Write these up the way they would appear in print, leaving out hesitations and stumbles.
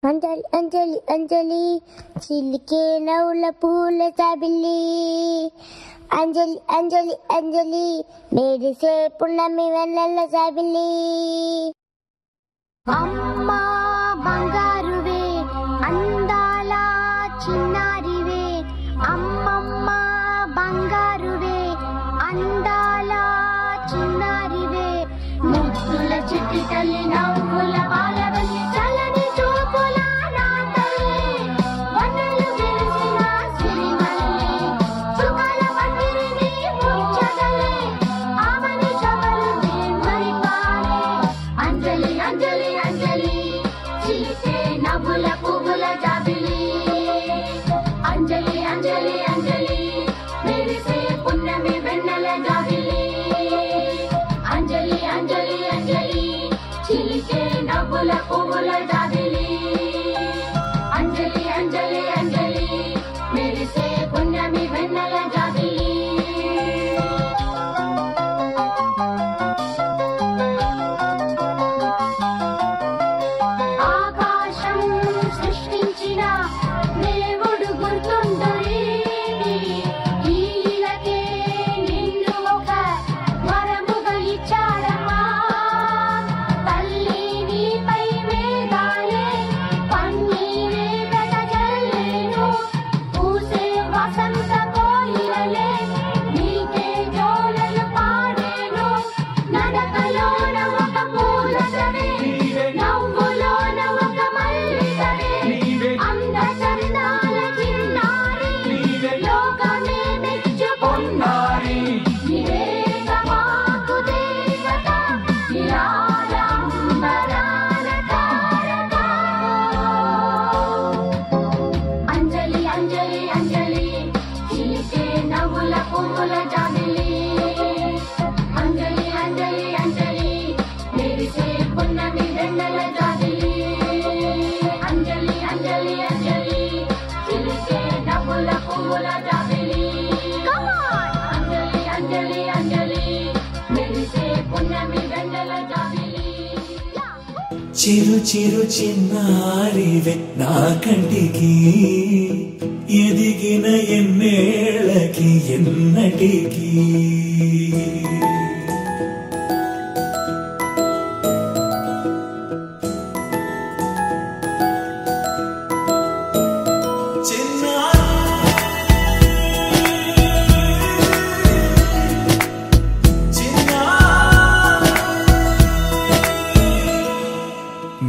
అంజలి అంజలి అంజలి చిలికే నవ్వుల పూల జాబిల్లి అంజలి అంజలి అంజలి మెరిసే పున్నమి వెన్నెల జాబిల్లి అమ్మా బంగారువే అందాల చిన్నారివే అమ్మమ్మ బంగారువే అందాల చిన్నారివే ముద్దుల చిట్టి తల్లి నవ్వుల బాలవల్లి చలని చూపుల నా తల్లి వన్నెలు విరిసిన సిరిమల్లి చుక్కల పందిరిని ముంచగలే ఆమని చవలునే మరిపాలే అంజలి అంజలి అంజలి చిలికే నవ్వుల పువ్వుల జాబిలి అంజలి అంజలి అంజలి మెరిసే పున్నమి వెన్నెల జాబిలి అంజలి అంజలి అంజలి చిలికే నవ్వుల పువ్వుల జాబిలి అంజలి అంజలి అంజలి మెరిసే పున్నమి వెన్నెల జాబిలి ఆకాశం సృష్టించిన దేవుడు గుర్తుండరే ఈలకే నిన్ను ఒక వరముగా ఇచ్చాడమ్మా తల్లి నీపై మేఘాలే పన్నీరే వెదజల్లేను పూసే వసంత కోయిలలే నీకే జోలలు పాడేను నడకలోన ఒక పూలసవే నవ్వులోన ఒక మల్లికవే అంద చందాల చిన్నారి లోకమే మెచ్చుకున్నారి నివేద మాకు దేవత నిరాడంబరాల తారక అంజలి అంజలి అంజలి చిలికే నవ్వుల పువ్వుల జాబిలి అంజలి అంజలి అంజలి మెరిసే పున్నమి వెన్నెల జాబిలి అంజలి అంజలి అంజలి చిలికే నవ్వుల పువ్వుల జాబిలి అంజలి అంజలి అంజలి మెరిసే పున్నమి వెన్నెల జాబిలి చిరు చిరు చిన్నారివే నా కంటికి ఎదిగిన ఎన్నేళ్ళకి ఎన్నటికి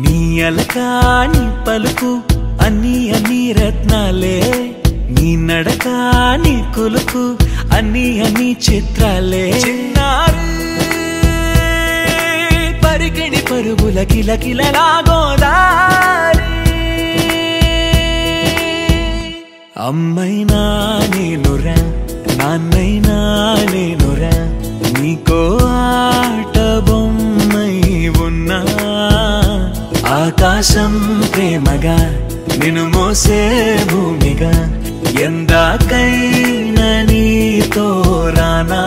నీ అలకా నీ పలుకు అన్ని అన్ని రత్నాలే నీ నడక నీ కులుకు అన్ని అన్ని చిత్రాలే చిన్నారు పరికిణి పరుగుల కిలకిలలా గోదారి అమ్మైనా నేనురా నాన్నైనా నేనురా నీకో ఆట బొమ్మై ఉన్నా ఆకాశం ప్రేమగా నిన్ను మోసే భూమిగా ఎందాకైనా నీతో రానా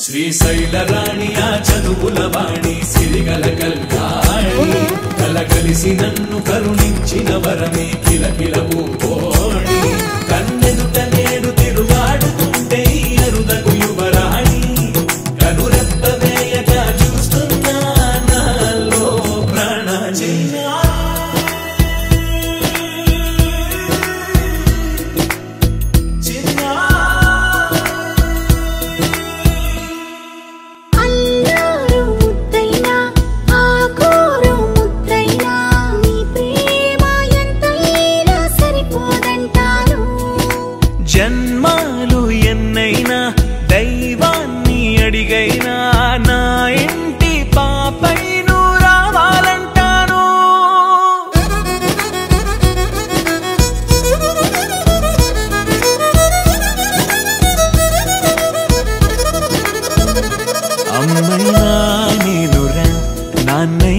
శ్రీశైల రాణి ఆ చదువుల వాణి సిరిగల కల్యాణి కలగలిసి నన్ను కరుణించిన వరమే కిలకిలవు కోణి కన్నెదుట నేడు తిరుగాడుతుంటే అరుదకు యువరాణి కనురెప్ప వేయగా చూస్తున్నా నాలో ప్రాణ సరిపోదు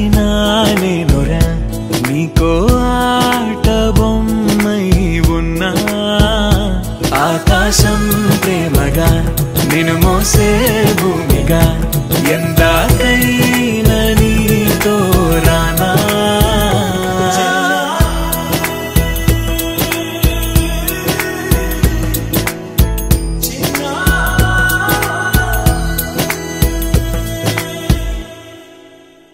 అయినా నేనురా నీకో ఆట బొమ్మై ఉన్నా ఆకాశం ప్రేమగా నిన్ను మోసే భూమిగా ఎందా